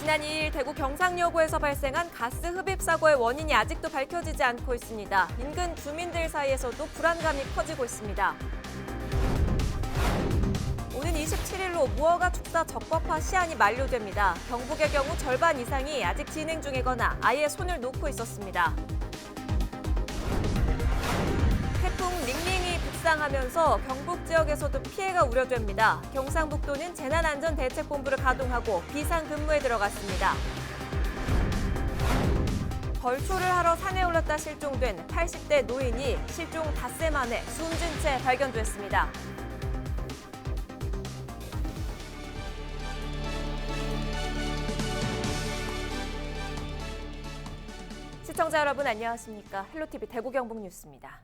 지난 2일 대구 경상여고에서 발생한 가스 흡입 사고의 원인이 아직도 밝혀지지 않고 있습니다. 인근 주민들 사이에서도 불안감이 커지고 있습니다. 오는 27일로 무허가 축사 적법화 시한이 만료됩니다. 경북의 경우 절반 이상이 아직 진행 중이거나 아예 손을 놓고 있었습니다. 태풍 링링이 북상하면서 경북 지역에서도 피해가 우려됩니다. 경상북도는 재난안전대책본부를 가동하고 비상근무에 들어갔습니다. 벌초를 하러 산에 올랐다 실종된 80대 노인이 실종 닷새 만에 숨진 채 발견됐습니다. 시청자 여러분 안녕하십니까? 헬로티비 대구 경북 뉴스입니다.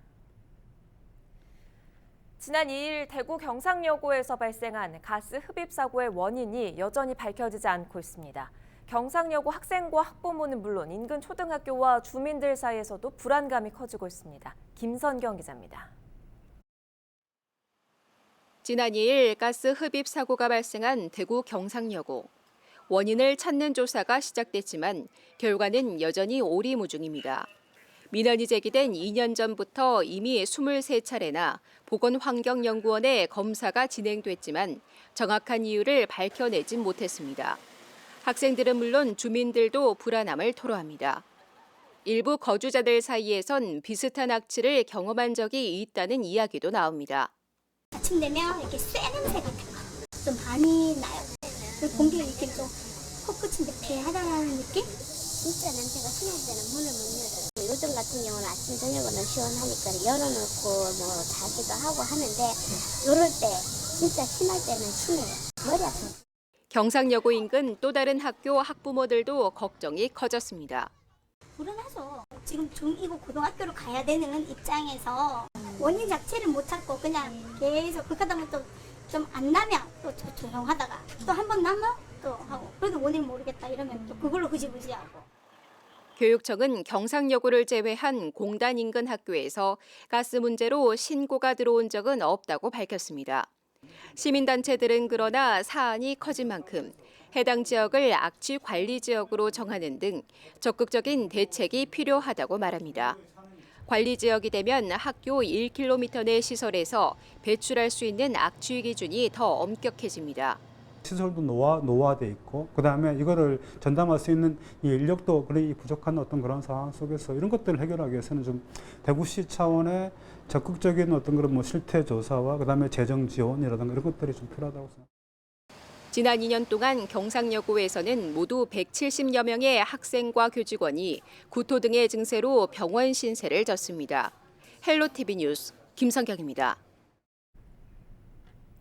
지난 2일 대구 경상여고에서 발생한 가스 흡입 사고의 원인이 여전히 밝혀지지 않고 있습니다. 경상여고 학생과 학부모는 물론 인근 초등학교와 주민들 사이에서도 불안감이 커지고 있습니다. 김선경 기자입니다. 지난 2일 가스 흡입 사고가 발생한 대구 경상여고. 원인을 찾는 조사가 시작됐지만 결과는 여전히 오리무중입니다. 민원이 제기된 2년 전부터 이미 23차례나 보건환경연구원의 검사가 진행됐지만 정확한 이유를 밝혀내진 못했습니다. 학생들은 물론 주민들도 불안함을 토로합니다. 일부 거주자들 사이에선 비슷한 악취를 경험한 적이 있다는 이야기도 나옵니다. 아침 되면 이렇게 쇠 냄새 같은 거 좀 많이 나요. 공기가 이렇게 좀 코끝인데 배하다는 느낌? 진짜 냄새가 심할 때는 문을 못 열어요. 요즘 같은 경우는 아침 저녁은 시원하니까 열어놓고 뭐 자기도 하고 하는데 이럴 때 진짜 심할 때는 심해요. 머리 아프고. 경상여고 인근 또 다른 학교 학부모들도 걱정이 커졌습니다. 불안해서 지금 중2고 고등학교로 가야 되는 입장에서 원인 자체를 못 찾고 그냥 계속 그렇게 하다 보면 좀 안 나면 또 조용하다가 또 한 번 나면 또 하고 그래도 원인을 모르겠다 이러면 또 그걸로 흐지부지하고. 교육청은 경상여고를 제외한 공단 인근 학교에서 가스 문제로 신고가 들어온 적은 없다고 밝혔습니다. 시민단체들은 그러나 사안이 커진 만큼 해당 지역을 악취 관리 지역으로 정하는 등 적극적인 대책이 필요하다고 말합니다. 관리 지역이 되면 학교 1km 내 시설에서 배출할 수 있는 악취 기준이 더 엄격해집니다. 시설도 노화돼 있고, 그다음에 이거를 전담할 수 있는 이 인력도 그런 부족한 어떤 그런 상황 속에서 이런 것들을 해결하기 위해서는 좀 대구시 차원의 적극적인 어떤 그런 실태 조사와 그다음에 재정 지원이라든가 이런 것들이 좀 필요하다고 생각합니다. 지난 2년 동안 경상여고에서는 모두 170여 명의 학생과 교직원이 구토 등의 증세로 병원 신세를 졌습니다. 헬로티비 뉴스 김선경입니다.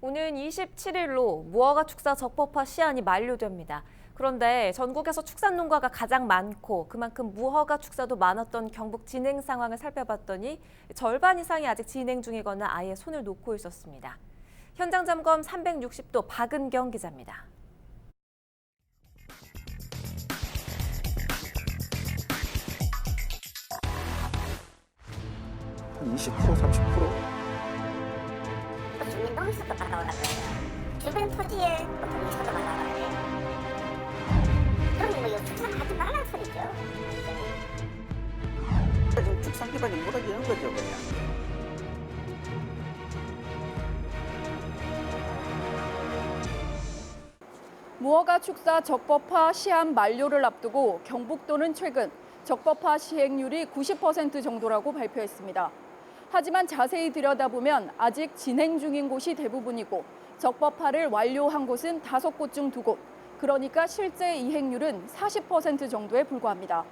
오는 27일로 무허가 축사 적법화 시한이 만료됩니다. 그런데 전국에서 축산 농가가 가장 많고 그만큼 무허가 축사도 많았던 경북 진행 상황을 살펴봤더니 절반 이상이 아직 진행 중이거나 아예 손을 놓고 있었습니다. 현장 점검 360도 박은경 기자입니다. 한 20%, 30%? 주민 동의서도 받아오라 그래요. 주변 토지에 동의서도 받아오라 그래요. 그럼 뭐 이거 축산하지 말라는 소리죠. 지금 축산 기반이 무너지는 거죠, 그냥. 무허가 축사 적법화 시한 만료를 앞두고 경북도는 최근 적법화 시행률이 90% 정도라고 발표했습니다. 하지만 자세히 들여다보면 아직 진행 중인 곳이 대부분이고 적법화를 완료한 곳은 5곳 중 2곳. 그러니까 실제 이행률은 40% 정도에 불과합니다.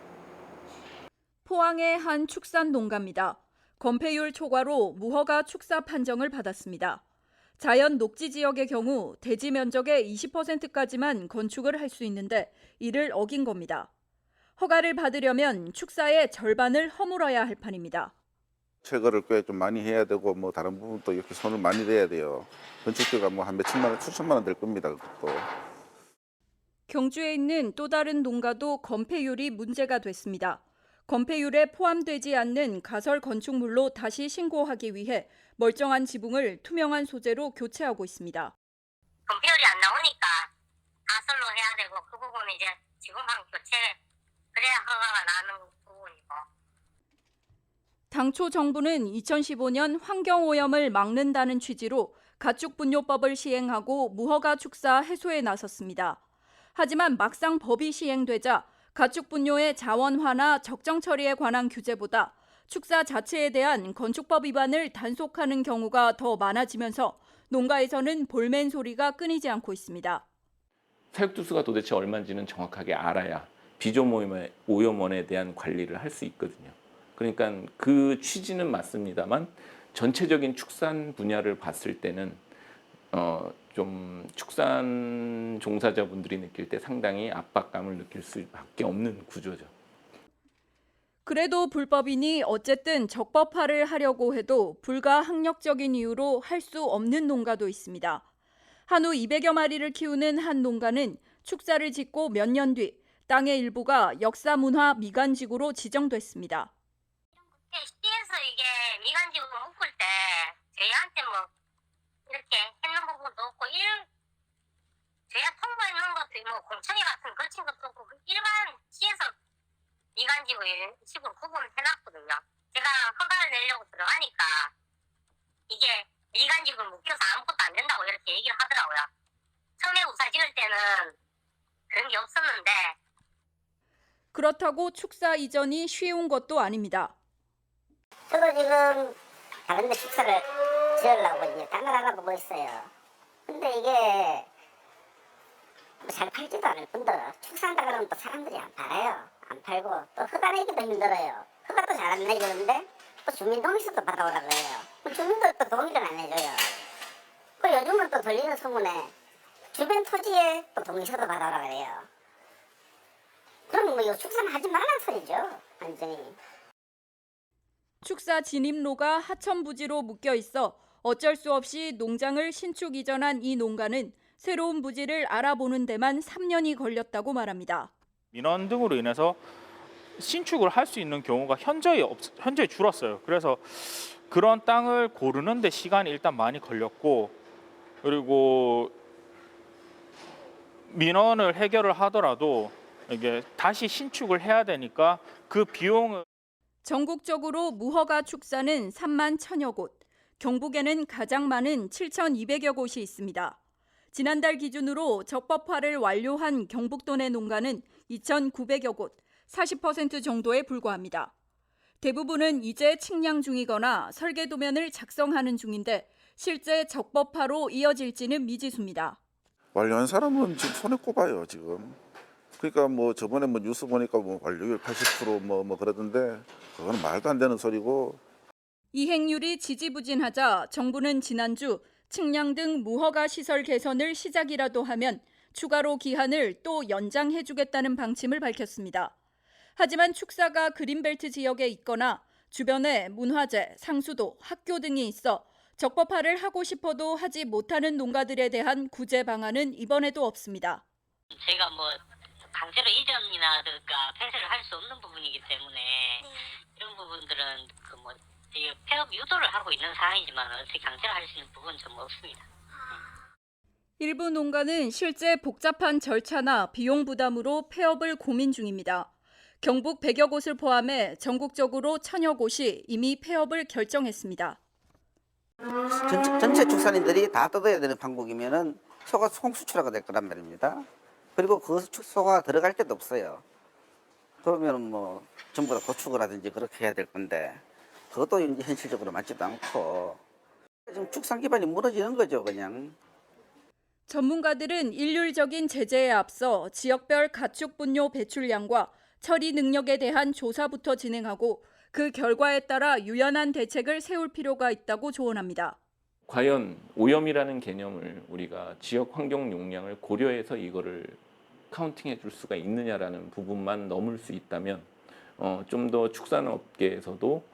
포항의 한 축산 농가입니다. 건폐율 초과로 무허가 축사 판정을 받았습니다. 자연 녹지 지역의 경우 대지 면적의 20%까지만 건축을 할 수 있는데 이를 어긴 겁니다. 허가를 받으려면 축사의 절반을 허물어야 할 판입니다. 철거를 꽤 좀 많이 해야 되고 뭐 다른 부분도 이렇게 손을 많이 대야 돼요. 건축비가 뭐 한 몇천만 원, 수천만 원 될 겁니다. 그것도. 경주에 있는 또 다른 농가도 건폐율이 문제가 됐습니다. 건폐율에 포함되지 않는 가설 건축물로 다시 신고하기 위해 멀쩡한 지붕을 투명한 소재로 교체하고 있습니다. 건폐율이 안 나오니까 가설로 해야 되고 그 부분은 이제 지구망 교체 그래야 허가가 나는 부분이고. 당초 정부는 2015년 환경오염을 막는다는 취지로 가축분뇨법을 시행하고 무허가 축사 해소에 나섰습니다. 하지만 막상 법이 시행되자 가축분뇨의 자원화나 적정 처리에 관한 규제보다 축사 자체에 대한 건축법 위반을 단속하는 경우가 더 많아지면서 농가에서는 볼멘 소리가 끊이지 않고 있습니다. 사육두수가 도대체 얼마인지는 정확하게 알아야 비조오염원에 대한 관리를 할 수 있거든요. 그러니까 그 취지는 맞습니다만 전체적인 축산 분야를 봤을 때는 좀 축산 종사자분들이 느낄 때 상당히 압박감을 느낄 수밖에 없는 구조죠. 그래도 불법이니 어쨌든 적법화를 하려고 해도 불가항력적인 이유로 할 수 없는 농가도 있습니다. 한우 200여 마리를 키우는 한 농가는 축사를 짓고 몇 년 뒤 땅의 일부가 역사문화 미관지구로 지정됐습니다. 시에서 이게 미관지구 묶을 때 저희한테 뭐 이렇게 했는 부분도 없고 저희가 통보해 놓은 것도 뭐 공청회 같은 거친 것도 없고 일반 시에서 미관지구 이런 식으로 구분을 해놨거든요. 제가 허가를 내려고 들어가니까 이게 미관지구를 묶여서 아무것도 안 된다고 이렇게 얘기를 하더라고요. 처음에 우사 지을 때는 그런 게 없었는데. 그렇다고 축사 이전이 쉬운 것도 아닙니다. 저도 지금 다른 데 축사를 지으려고 이제 땅을 알아보고 있어요. 근데 이게 잘 팔지도 않을 뿐더러 축사한다 그러면 또 사람들이 안 팔아요. 안 팔고 또 허가 내기도 힘들어요. 허가도 잘 안 내주는데 또 주민동의서도 받아오라 그래요. 주민도 또 동의를 안 해줘요. 그 요즘은 또 들리는 소문에 주변 토지에 또 동의서도 받아오라 그래요. 그럼 뭐 이거 축사는 하지 말라는 소리죠. 완전히. 축사 진입로가 하천부지로 묶여 있어 어쩔 수 없이 농장을 신축 이전한 이 농가는 새로운 부지를 알아보는 데만 3년이 걸렸다고 말합니다. 민원 등으로 인해서 신축을 할 수 있는 경우가 현저히 줄었어요. 그래서 그런 땅을 고르는 데 시간이 일단 많이 걸렸고, 그리고 민원을 해결을 하더라도 이게 다시 신축을 해야 되니까 그 비용을 전국적으로 무허가 축사는 3만 1천여 곳, 경북에는 가장 많은 7,200여 곳이 있습니다. 지난달 기준으로 적법화를 완료한 경북도 내 농가는 2,900여 곳, 40% 정도에 불과합니다. 대부분은 이제 측량 중이거나 설계 도면을 작성하는 중인데 실제 적법화로 이어질지는 미지수입니다. 완료한 사람은 지금 손에 꼽아요 지금. 그러니까 뭐 저번에 뭐 뉴스 보니까 뭐 완료율 80% 뭐 그러던데 그거는 말도 안 되는 소리고. 이행률이 지지부진하자 정부는 지난주 측량 등 무허가 시설 개선을 시작이라도 하면 추가로 기한을 또 연장해주겠다는 방침을 밝혔습니다. 하지만 축사가 그린벨트 지역에 있거나 주변에 문화재, 상수도, 학교 등이 있어 적법화를 하고 싶어도 하지 못하는 농가들에 대한 구제 방안은 이번에도 없습니다. 저희가 뭐 강제로 이전이나 폐쇄를 할 수 없는 부분이기 때문에 이런 부분들은 뭐 폐업 유도를 하고 있는 상황이지만 어떻게 강제로 할 수 있는 부분은 좀 없습니다. 일부 농가는 실제 복잡한 절차나 비용 부담으로 폐업을 고민 중입니다. 경북 100여 곳을 포함해 전국적으로 1,000여 곳이 이미 폐업을 결정했습니다. 전체 축산인들이 다 뜯어야 되는 판국이면은 소가 송수출하가 될 거란 말입니다. 그리고 그 소가 들어갈 데도 없어요. 그러면 뭐 전부 다 도축을 하든지 그렇게 해야 될 건데 그것도 이제 현실적으로 맞지도 않고 지금 축산 기반이 무너지는 거죠, 그냥. 전문가들은 일률적인 제재에 앞서 지역별 가축 분뇨 배출량과 처리 능력에 대한 조사부터 진행하고 그 결과에 따라 유연한 대책을 세울 필요가 있다고 조언합니다. 과연 오염이라는 개념을 우리가 지역 환경 용량을 고려해서 이거를 카운팅해 줄 수가 있느냐라는 부분만 넘을 수 있다면 좀 더 축산업계에서도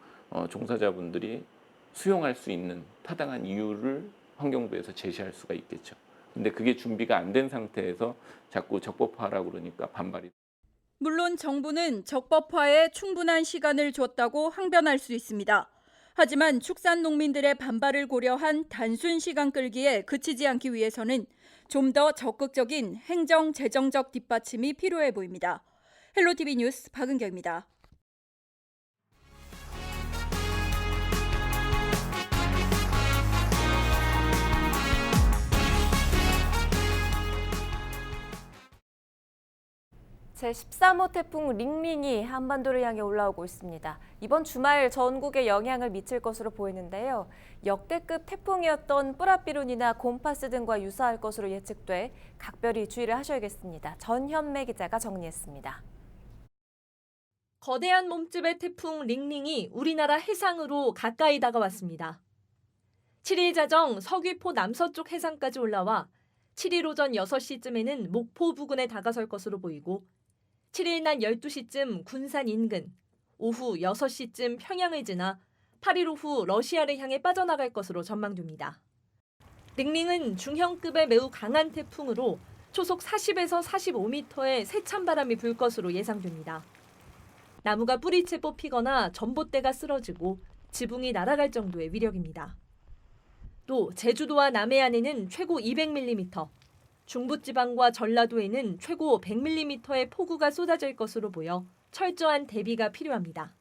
종사자분들이 수용할 수 있는 타당한 이유를 환경부에서 제시할 수가 있겠죠. 근데 그게 준비가 안 된 상태에서 자꾸 적법화하라고 그러니까 반발이. 물론 정부는 적법화에 충분한 시간을 줬다고 항변할 수 있습니다. 하지만 축산 농민들의 반발을 고려한 단순 시간 끌기에 그치지 않기 위해서는 좀 더 적극적인 행정 재정적 뒷받침이 필요해 보입니다. 헬로티비 뉴스 박은경입니다. 제13호 태풍 링링이 한반도를 향해 올라오고 있습니다. 이번 주말 전국에 영향을 미칠 것으로 보이는데요. 역대급 태풍이었던 뿌라비룬이나 곰파스 등과 유사할 것으로 예측돼 각별히 주의를 하셔야겠습니다. 전현매 기자가 정리했습니다. 거대한 몸집의 태풍 링링이 우리나라 해상으로 가까이 다가왔습니다. 7일 자정 서귀포 남서쪽 해상까지 올라와 7일 오전 6시쯤에는 목포 부근에 다가설 것으로 보이고 7일 낮 12시쯤 군산 인근, 오후 6시쯤 평양을 지나 8일 오후 러시아를 향해 빠져나갈 것으로 전망됩니다. 링링은 중형급의 매우 강한 태풍으로 초속 40에서 45m의 세찬 바람이 불 것으로 예상됩니다. 나무가 뿌리채 뽑히거나 전봇대가 쓰러지고 지붕이 날아갈 정도의 위력입니다. 또 제주도와 남해안에는 최고 200mm, 중부지방과 전라도에는 최고 100mm의 폭우가 쏟아질 것으로 보여 철저한 대비가 필요합니다.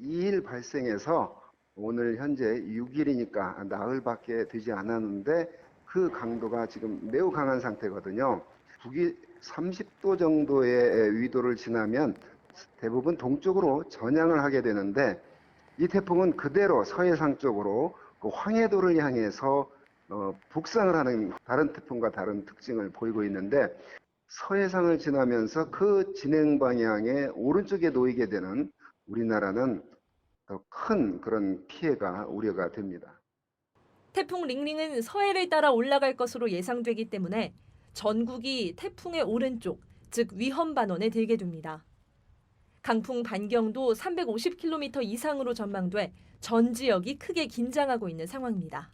2일 발생해서 오늘 현재 6일이니까 나흘밖에 되지 않았는데 그 강도가 지금 매우 강한 상태거든요. 북위 30도 정도의 위도를 지나면 대부분 동쪽으로 전향을 하게 되는데 이 태풍은 그대로 서해상 쪽으로 그 황해도를 향해서 북상을 하는 다른 태풍과 다른 특징을 보이고 있는데 서해상을 지나면서 그 진행 방향의 오른쪽에 놓이게 되는 우리나라는 더 큰 그런 피해가 우려가 됩니다. 태풍 링링은 서해를 따라 올라갈 것으로 예상되기 때문에 전국이 태풍의 오른쪽, 즉 위험 반원에 들게 됩니다. 강풍 반경도 350km 이상으로 전망돼 전 지역이 크게 긴장하고 있는 상황입니다.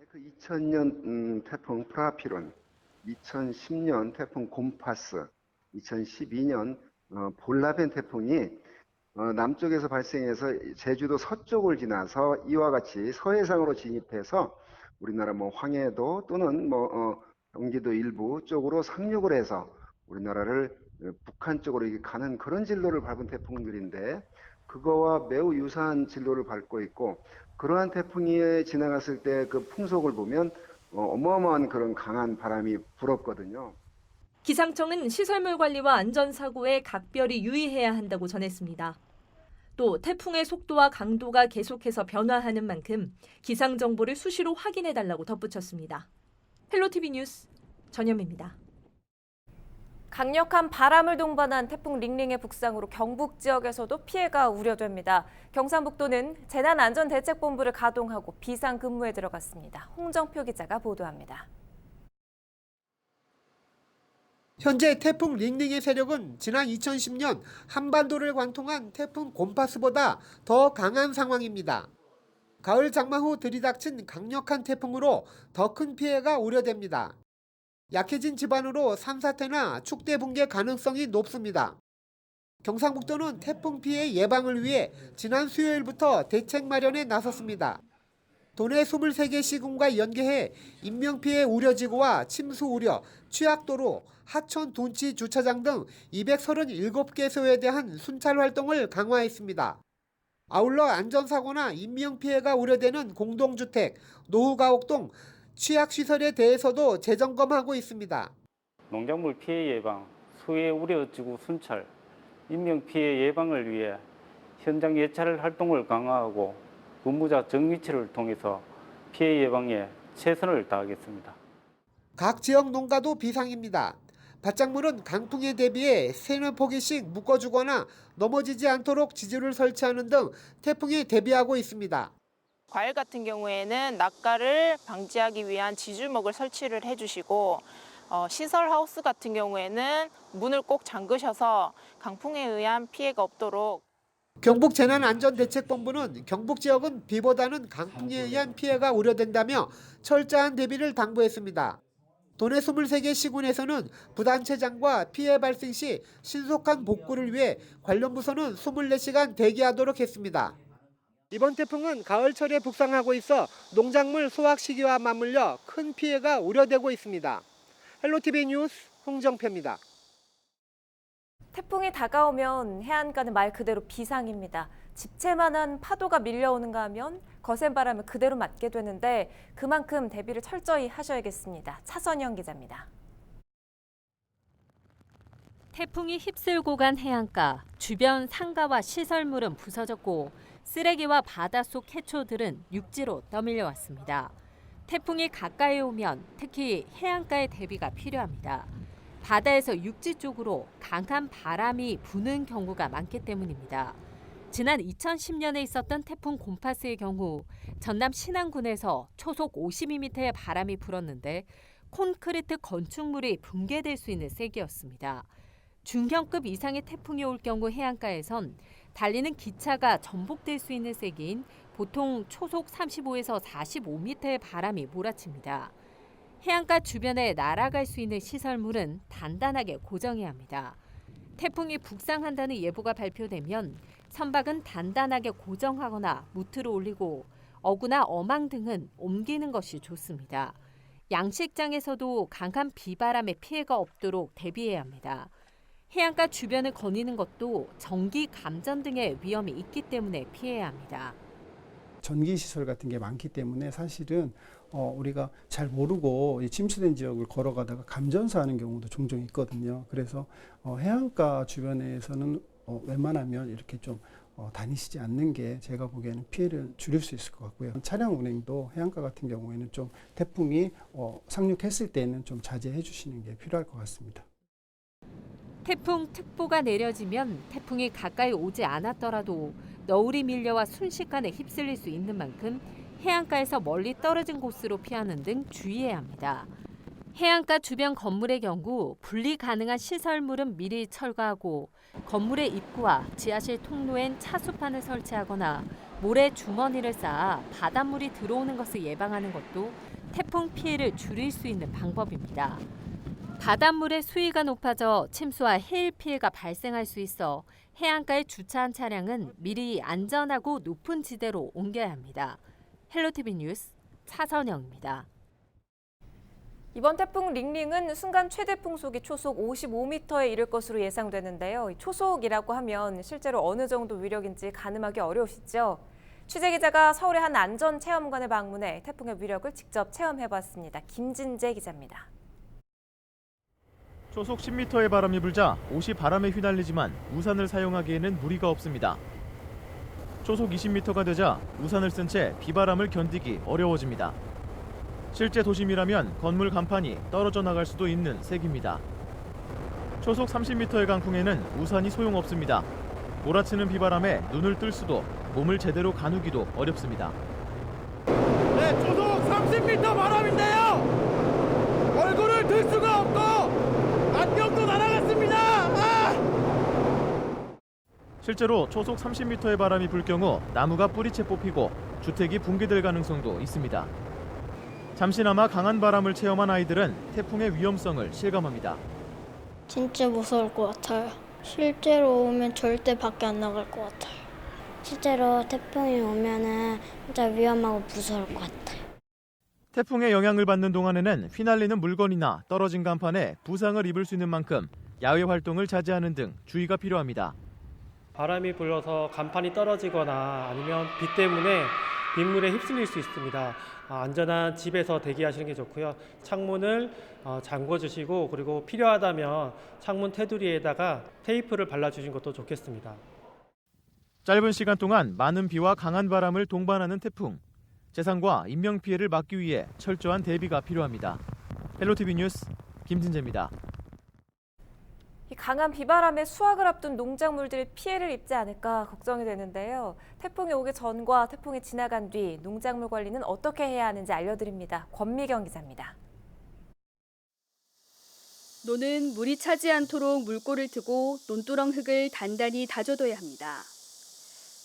그 2000년 태풍 프라피룬, 2010년 태풍 곰파스, 2012년 볼라벤 태풍이 남쪽에서 발생해서 제주도 서쪽을 지나서 이와 같이 서해상으로 진입해서 우리나라 황해도 또는 경기도 일부 쪽으로 상륙을 해서 우리나라를 북한 쪽으로 가는 그런 진로를 밟은 태풍들인데 그거와 매우 유사한 진로를 밟고 있고 그러한 태풍이 지나갔을 때 그 풍속을 보면 어마어마한 그런 강한 바람이 불었거든요. 기상청은 시설물 관리와 안전사고에 각별히 유의해야 한다고 전했습니다. 또 태풍의 속도와 강도가 계속해서 변화하는 만큼 기상정보를 수시로 확인해달라고 덧붙였습니다. 헬로티비 뉴스 전현미입니다. 강력한 바람을 동반한 태풍 링링의 북상으로 경북 지역에서도 피해가 우려됩니다. 경상북도는 재난안전대책본부를 가동하고 비상근무에 들어갔습니다. 홍정표 기자가 보도합니다. 현재 태풍 링링의 세력은 지난 2010년 한반도를 관통한 태풍 곰파스보다 더 강한 상황입니다. 가을 장마 후 들이닥친 강력한 태풍으로 더 큰 피해가 우려됩니다. 약해진 지반으로 산사태나 축대 붕괴 가능성이 높습니다. 경상북도는 태풍 피해 예방을 위해 지난 수요일부터 대책 마련에 나섰습니다. 도내 23개 시군과 연계해 인명피해 우려지구와 침수 우려, 취약도로, 하천 둔치 주차장 등 237개소에 대한 순찰 활동을 강화했습니다. 아울러 안전사고나 인명피해가 우려되는 공동주택, 노후가옥 등 취약시설에 대해서도 재점검하고 있습니다. 농작물 피해 예방, 수해 우려지구 순찰, 인명피해 예방을 위해 현장 예찰 활동을 강화하고 근무자 정위치를 통해서 피해 예방에 최선을 다하겠습니다. 각 지역 농가도 비상입니다. 밭작물은 강풍에 대비해 세너 포기씩 묶어주거나 넘어지지 않도록 지지를 설치하는 등 태풍에 대비하고 있습니다. 과일 같은 경우에는 낙가를 방지하기 위한 지주먹을 설치를 해주시고 시설 하우스 같은 경우에는 문을 꼭 잠그셔서 강풍에 의한 피해가 없도록. 경북 재난안전대책본부는 경북 지역은 비보다는 강풍에 의한 피해가 우려된다며 철저한 대비를 당부했습니다. 도내 23개 시군에서는 부단체장과 피해 발생 시 신속한 복구를 위해 관련 부서는 24시간 대기하도록 했습니다. 이번 태풍은 가을철에 북상하고 있어 농작물 수확 시기와 맞물려 큰 피해가 우려되고 있습니다. 헬로티비 뉴스 홍정표입니다. 태풍이 다가오면 해안가는 말 그대로 비상입니다. 집채만한 파도가 밀려오는가 하면 거센 바람을 그대로 맞게 되는데 그만큼 대비를 철저히 하셔야겠습니다. 차선영 기자입니다. 태풍이 휩쓸고 간 해안가, 주변 상가와 시설물은 부서졌고 쓰레기와 바닷속 해초들은 육지로 떠밀려왔습니다. 태풍이 가까이 오면 특히 해안가의 대비가 필요합니다. 바다에서 육지 쪽으로 강한 바람이 부는 경우가 많기 때문입니다. 지난 2010년에 있었던 태풍 곰파스의 경우 전남 신안군에서 초속 52m의 바람이 불었는데 콘크리트 건축물이 붕괴될 수 있는 세기였습니다. 중형급 이상의 태풍이 올 경우 해안가에선 달리는 기차가 전복될 수 있는 세기인 보통 초속 35에서 45m의 바람이 몰아칩니다. 해안가 주변에 날아갈 수 있는 시설물은 단단하게 고정해야 합니다. 태풍이 북상한다는 예보가 발표되면 선박은 단단하게 고정하거나 무트로 올리고 어구나 어망 등은 옮기는 것이 좋습니다. 양식장에서도 강한 비바람에 피해가 없도록 대비해야 합니다. 해안가 주변을 거니는 것도 전기 감전 등의 위험이 있기 때문에 피해야 합니다. 전기 시설 같은 게 많기 때문에 사실은 우리가 잘 모르고 침수된 지역을 걸어가다가 감전사하는 경우도 종종 있거든요. 그래서 해안가 주변에서는 웬만하면 이렇게 좀 다니시지 않는 게 제가 보기에는 피해를 줄일 수 있을 것 같고요. 차량 운행도 해안가 같은 경우에는 좀 태풍이 상륙했을 때는 좀 자제해 주시는 게 필요할 것 같습니다. 태풍 특보가 내려지면 태풍이 가까이 오지 않았더라도 너울이 밀려와 순식간에 휩쓸릴 수 있는 만큼 해안가에서 멀리 떨어진 곳으로 피하는 등 주의해야 합니다. 해안가 주변 건물의 경우 분리 가능한 시설물은 미리 철거하고 건물의 입구와 지하실 통로엔 차수판을 설치하거나 모래 주머니를 쌓아 바닷물이 들어오는 것을 예방하는 것도 태풍 피해를 줄일 수 있는 방법입니다. 바닷물의 수위가 높아져 침수와 해일 피해가 발생할 수 있어 해안가에 주차한 차량은 미리 안전하고 높은 지대로 옮겨야 합니다. 헬로티비 뉴스 차선영입니다. 이번 태풍 링링은 순간 최대 풍속이 초속 55m에 이를 것으로 예상되는데요. 초속이라고 하면 실제로 어느 정도 위력인지 가늠하기 어려우시죠? 취재기자가 서울의 한 안전체험관을 방문해 태풍의 위력을 직접 체험해봤습니다. 김진재 기자입니다. 초속 10m의 바람이 불자 옷이 바람에 휘날리지만 우산을 사용하기에는 무리가 없습니다. 초속 20m가 되자 우산을 쓴 채 비바람을 견디기 어려워집니다. 실제 도심이라면 건물 간판이 떨어져 나갈 수도 있는 세기입니다. 초속 30m의 강풍에는 우산이 소용없습니다. 몰아치는 비바람에 눈을 뜰 수도 몸을 제대로 가누기도 어렵습니다. 네, 초속 30m 바람인데요. 얼굴을 들 수가 없고 안경도 날아갔습니다. 실제로 초속 30m의 바람이 불 경우 나무가 뿌리채 뽑히고 주택이 붕괴될 가능성도 있습니다. 잠시나마 강한 바람을 체험한 아이들은 태풍의 위험성을 실감합니다. 진짜 무서울 것 같아요. 실제로 오면 절대 밖에 안 나갈 것 같아요. 실제로 태풍이 오면은 진짜 위험하고 무서울 것 같아요. 태풍의 영향을 받는 동안에는 휘날리는 물건이나 떨어진 간판에 부상을 입을 수 있는 만큼 야외 활동을 자제하는 등 주의가 필요합니다. 바람이 불어서 간판이 떨어지거나 아니면 비 때문에 빗물에 휩쓸릴 수 있습니다. 안전한 집에서 대기하시는 게 좋고요. 창문을 잠궈주시고 그리고 필요하다면 창문 테두리에다가 테이프를 발라주신 것도 좋겠습니다. 짧은 시간 동안 많은 비와 강한 바람을 동반하는 태풍. 재산과 인명피해를 막기 위해 철저한 대비가 필요합니다. 헬로티비 뉴스 김진재입니다. 이 강한 비바람에 수확을 앞둔 농작물들이 피해를 입지 않을까 걱정이 되는데요. 태풍이 오기 전과 태풍이 지나간 뒤 농작물 관리는 어떻게 해야 하는지 알려드립니다. 권미경 기자입니다. 노는 물이 차지 않도록 물꼬를 트고 논두렁 흙을 단단히 다져둬야 합니다.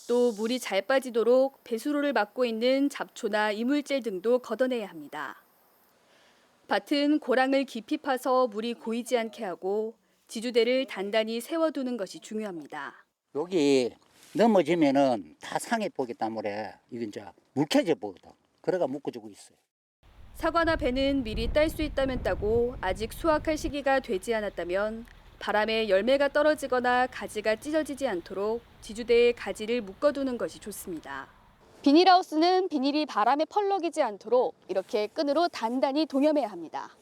또 물이 잘 빠지도록 배수로를 막고 있는 잡초나 이물질 등도 걷어내야 합니다. 밭은 고랑을 깊이 파서 물이 고이지 않게 하고 지주대를 단단히 세워두는 것이 중요합니다. 여기 넘어지면은 다 상해 보기 때문에 이게 이제 묵혀져 보거든. 그래가 묶어주고 있어요. 사과나 배는 미리 딸 수 있다면 따고 아직 수확할 시기가 되지 않았다면 바람에 열매가 떨어지거나 가지가 찢어지지 않도록 지주대에 가지를 묶어두는 것이 좋습니다. 비닐하우스는 비닐이 바람에 펄럭이지 않도록 이렇게 끈으로 단단히 동여매야 합니다.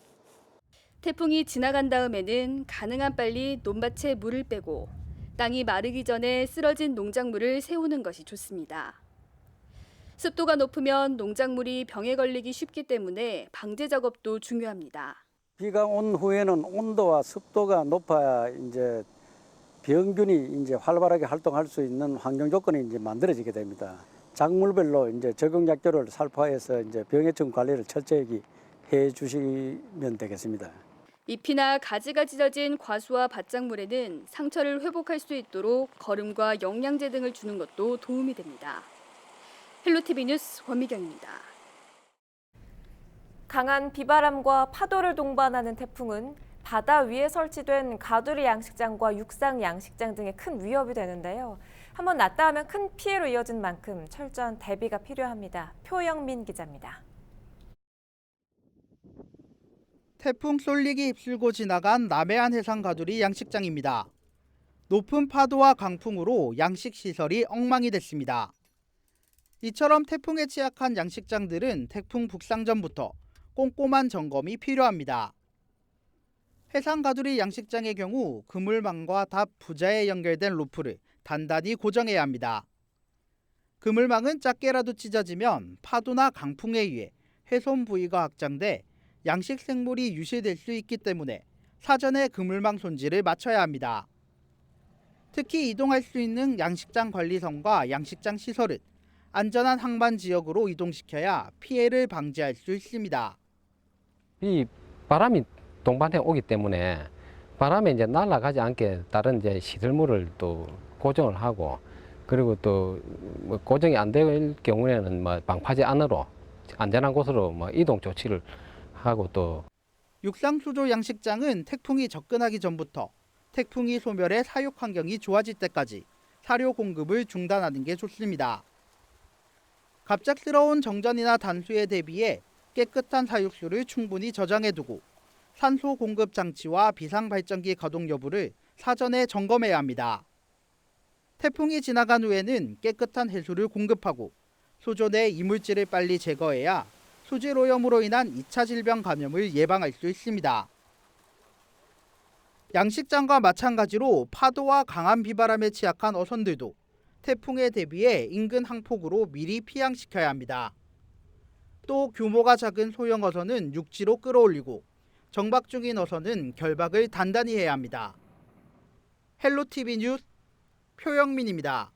태풍이 지나간 다음에는 가능한 빨리 논밭에 물을 빼고 땅이 마르기 전에 쓰러진 농작물을 세우는 것이 좋습니다. 습도가 높으면 농작물이 병에 걸리기 쉽기 때문에 방제 작업도 중요합니다. 비가 온 후에는 온도와 습도가 높아야 이제 병균이 이제 활발하게 활동할 수 있는 환경 조건이 이제 만들어지게 됩니다. 작물별로 이제 적용 약조를 살포해서 이제 병해충 관리를 철저히 해 주시면 되겠습니다. 잎이나 가지가 찢어진 과수와 밭작물에는 상처를 회복할 수 있도록 거름과 영양제 등을 주는 것도 도움이 됩니다. 헬로티비 뉴스 권미경입니다. 강한 비바람과 파도를 동반하는 태풍은 바다 위에 설치된 가두리 양식장과 육상 양식장 등에 큰 위협이 되는데요. 한번 났다 하면 큰 피해로 이어진 만큼 철저한 대비가 필요합니다. 표영민 기자입니다. 태풍 쏠릭이 휩쓸고 지나간 남해안 해상 가두리 양식장입니다. 높은 파도와 강풍으로 양식 시설이 엉망이 됐습니다. 이처럼 태풍에 취약한 양식장들은 태풍 북상 전부터 꼼꼼한 점검이 필요합니다. 해상 가두리 양식장의 경우 그물망과 답 부자에 연결된 로프를 단단히 고정해야 합니다. 그물망은 작게라도 찢어지면 파도나 강풍에 의해 훼손 부위가 확장돼 양식 생물이 유실될 수 있기 때문에 사전에 그물망 손질을 마쳐야 합니다. 특히 이동할 수 있는 양식장 관리선과 양식장 시설은 안전한 항만 지역으로 이동시켜야 피해를 방지할 수 있습니다. 이 바람이 동반해 오기 때문에 바람에 이제 날아가지 않게 다른 이제 시설물을 또 고정을 하고, 그리고 또 뭐 고정이 안 될 경우에는 뭐 방파제 안으로 안전한 곳으로 뭐 이동 조치를 하고, 또 육상수조 양식장은 태풍이 접근하기 전부터 태풍이 소멸해 사육 환경이 좋아질 때까지 사료 공급을 중단하는 게 좋습니다. 갑작스러운 정전이나 단수에 대비해 깨끗한 사육수를 충분히 저장해두고 산소 공급 장치와 비상 발전기 가동 여부를 사전에 점검해야 합니다. 태풍이 지나간 후에는 깨끗한 해수를 공급하고 수조 내 이물질을 빨리 제거해야 수질 오염으로 인한 2차 질병 감염을 예방할 수 있습니다. 양식장과 마찬가지로 파도와 강한 비바람에 취약한 어선들도 태풍에 대비해 인근 항폭으로 미리 피항시켜야 합니다. 또 규모가 작은 소형 어선은 육지로 끌어올리고 정박 중인 어선은 결박을 단단히 해야 합니다. 헬로티비 뉴스 표영민입니다.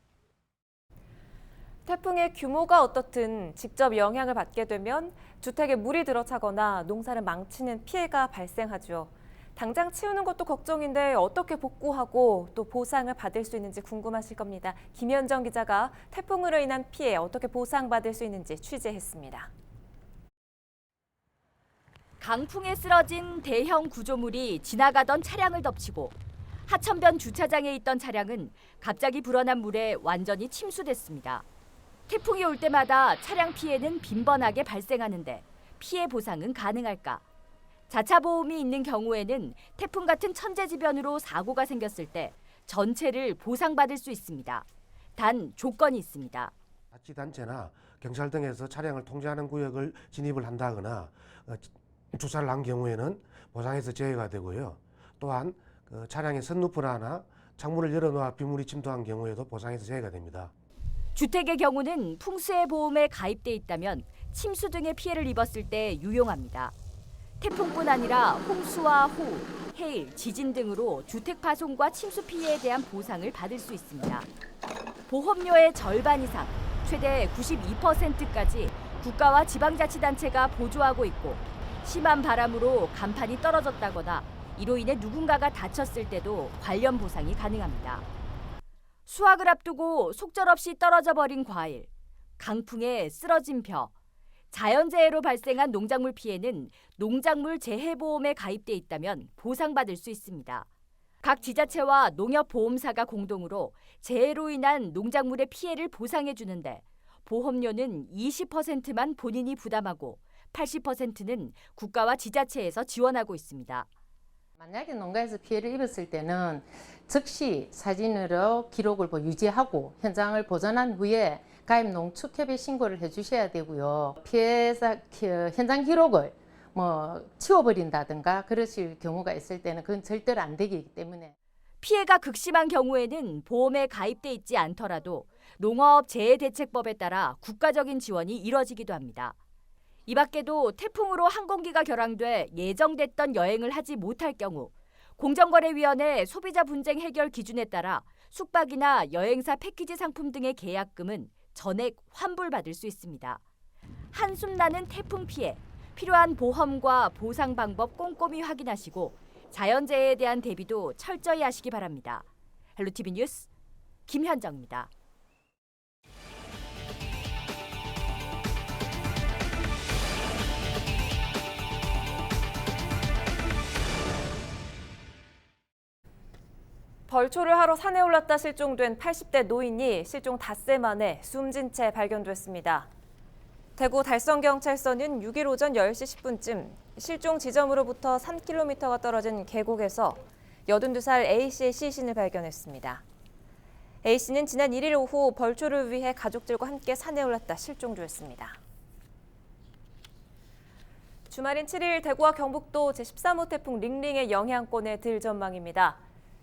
태풍의 규모가 어떻든 직접 영향을 받게 되면 주택에 물이 들어차거나 농사를 망치는 피해가 발생하죠. 당장 치우는 것도 걱정인데 어떻게 복구하고 또 보상을 받을 수 있는지 궁금하실 겁니다. 김현정 기자가 태풍으로 인한 피해 어떻게 보상받을 수 있는지 취재했습니다. 강풍에 쓰러진 대형 구조물이 지나가던 차량을 덮치고 하천변 주차장에 있던 차량은 갑자기 불어난 물에 완전히 침수됐습니다. 태풍이 올 때마다 차량 피해는 빈번하게 발생하는데 피해 보상은 가능할까? 자차 보험이 있는 경우에는 태풍 같은 천재지변으로 사고가 생겼을 때 전체를 보상받을 수 있습니다. 단 조건이 있습니다. 자치단체나 경찰 등에서 차량을 통제하는 구역을 진입을 한다거나 주차를 한 경우에는 보상에서 제외가 되고요. 또한 차량의 선루프나 창문을 열어놓아 빗물이 침투한 경우에도 보상에서 제외가 됩니다. 주택의 경우는 풍수해 보험에 가입돼 있다면 침수 등의 피해를 입었을 때 유용합니다. 태풍뿐 아니라 홍수와 호우, 해일, 지진 등으로 주택 파손과 침수 피해에 대한 보상을 받을 수 있습니다. 보험료의 절반 이상, 최대 92%까지 국가와 지방자치단체가 보조하고 있고 심한 바람으로 간판이 떨어졌다거나 이로 인해 누군가가 다쳤을 때도 관련 보상이 가능합니다. 수확을 앞두고 속절없이 떨어져 버린 과일, 강풍에 쓰러진 벼, 자연재해로 발생한 농작물 피해는 농작물 재해보험에 가입돼 있다면 보상받을 수 있습니다. 각 지자체와 농협보험사가 공동으로 재해로 인한 농작물의 피해를 보상해 주는데 보험료는 20%만 본인이 부담하고 80%는 국가와 지자체에서 지원하고 있습니다. 만약에 농가에서 피해를 입었을 때는 즉시 사진으로 기록을 유지하고 현장을 보존한 후에 가입농축협에 신고를 해주셔야 되고요. 피해자 현장 기록을 치워버린다든가 그러실 경우가 있을 때는 그건 절대로 안 되기 때문에. 피해가 극심한 경우에는 보험에 가입돼 있지 않더라도 농업재해대책법에 따라 국가적인 지원이 이뤄지기도 합니다. 이 밖에도 태풍으로 항공기가 결항돼 예정됐던 여행을 하지 못할 경우 공정거래위원회 소비자 분쟁 해결 기준에 따라 숙박이나 여행사 패키지 상품 등의 계약금은 전액 환불받을 수 있습니다. 한숨 나는 태풍 피해, 필요한 보험과 보상 방법 꼼꼼히 확인하시고 자연재해에 대한 대비도 철저히 하시기 바랍니다. 헬로티비 뉴스 김현정입니다. 벌초를 하러 산에 올랐다 실종된 80대 노인이 실종 닷새 만에 숨진 채 발견됐습니다. 대구 달성경찰서는 6일 오전 10시 10분쯤 실종 지점으로부터 3km가 떨어진 계곡에서 82살 A씨의 시신을 발견했습니다. A씨는 지난 1일 오후 벌초를 위해 가족들과 함께 산에 올랐다 실종됐습니다. 주말인 7일 대구와 경북도 제13호 태풍 링링의 영향권에 들 전망입니다.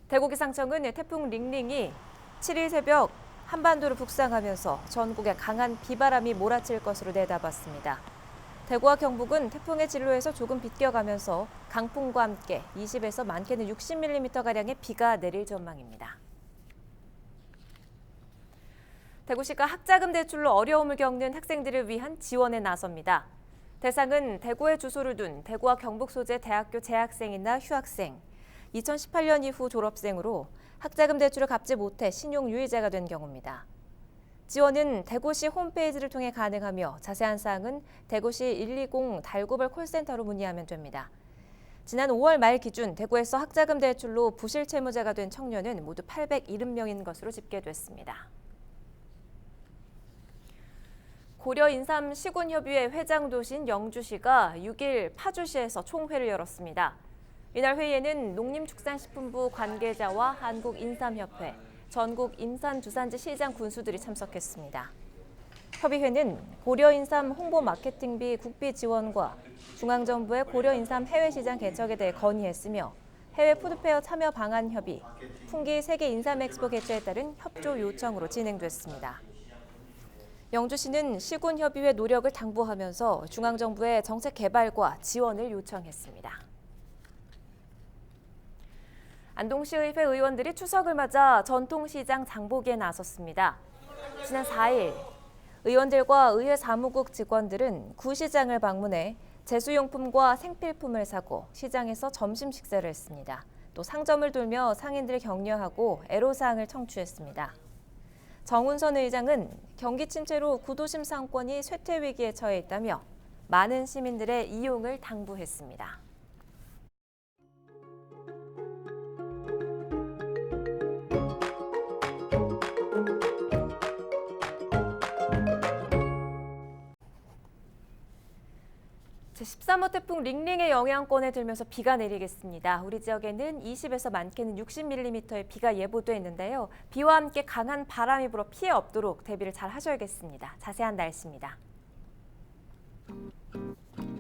대구기상청은 태풍 링링이 7일 새벽 한반도를 북상하면서 전국에 강한 비바람이 몰아칠 것으로 내다봤습니다. 대구와 경북은 태풍의 진로에서 조금 비껴가면서 강풍과 함께 20에서 많게는 60mm가량의 비가 내릴 전망입니다. 대구시가 학자금 대출로 어려움을 겪는 학생들을 위한 지원에 나섭니다. 대상은 대구에 주소를 둔 대구와 경북 소재 대학교 재학생이나 휴학생, 2018년 이후 졸업생으로 학자금 대출을 갚지 못해 신용유예자가 된 경우입니다. 지원은 대구시 홈페이지를 통해 가능하며 자세한 사항은 대구시 120 달구벌 콜센터로 문의하면 됩니다. 지난 5월 말 기준 대구에서 학자금 대출로 부실 채무자가 된 청년은 모두 870명인 것으로 집계됐습니다. 고려인삼 시군협의회 회장 도시인 영주시가 6일 파주시에서 총회를 열었습니다. 이날 회의에는 농림축산식품부 관계자와 한국인삼협회, 전국임산주산지 시장 군수들이 참석했습니다. 협의회는 고려인삼 홍보 마케팅비 국비 지원과 중앙정부의 고려인삼 해외시장 개척에 대해 건의했으며 해외 푸드페어 참여 방안 협의, 풍기 세계 인삼 엑스포 개최에 따른 협조 요청으로 진행됐습니다. 영주시는 시군협의회 노력을 당부하면서 중앙정부의 정책 개발과 지원을 요청했습니다. 안동시의회 의원들이 추석을 맞아 전통시장 장보기에 나섰습니다. 지난 4일 의원들과 의회 사무국 직원들은 구시장을 방문해 제수용품과 생필품을 사고 시장에서 점심 식사를 했습니다. 또 상점을 돌며 상인들을 격려하고 애로사항을 청취했습니다. 정운선 의장은 경기 침체로 구도심 상권이 쇠퇴 위기에 처해 있다며 많은 시민들의 이용을 당부했습니다. 제13호 태풍 링링의 영향권에 들면서 비가 내리겠습니다. 우리 지역에는 20에서 많게는 60mm의 비가 예보돼 있는데요. 비와 함께 강한 바람이 불어 피해 없도록 대비를 잘 하셔야겠습니다. 자세한 날씨입니다.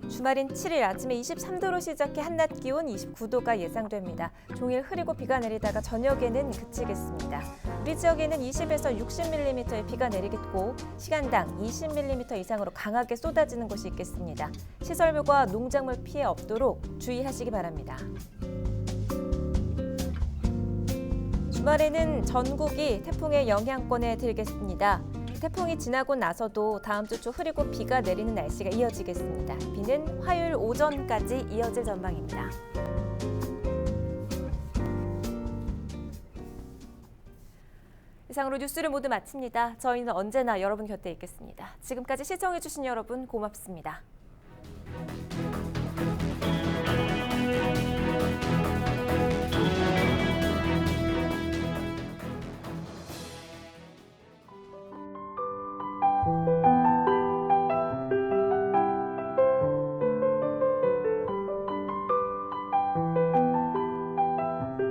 주말인 7일 아침에 23도로 시작해 한낮 기온 29도가 예상됩니다. 종일 흐리고 비가 내리다가 저녁에는 그치겠습니다. 우리 지역에는 20에서 60mm의 비가 내리겠고 시간당 20mm 이상으로 강하게 쏟아지는 곳이 있겠습니다. 시설물과 농작물 피해 없도록 주의하시기 바랍니다. 주말에는 전국이 태풍의 영향권에 들겠습니다. 태풍이 지나고 나서도 다음 주 초 흐리고 비가 내리는 날씨가 이어지겠습니다. 비는 화요일 오전까지 이어질 전망입니다. 이상으로 뉴스를 모두 마칩니다. 저희는 언제나 여러분 곁에 있겠습니다. 지금까지 시청해주신 여러분 고맙습니다.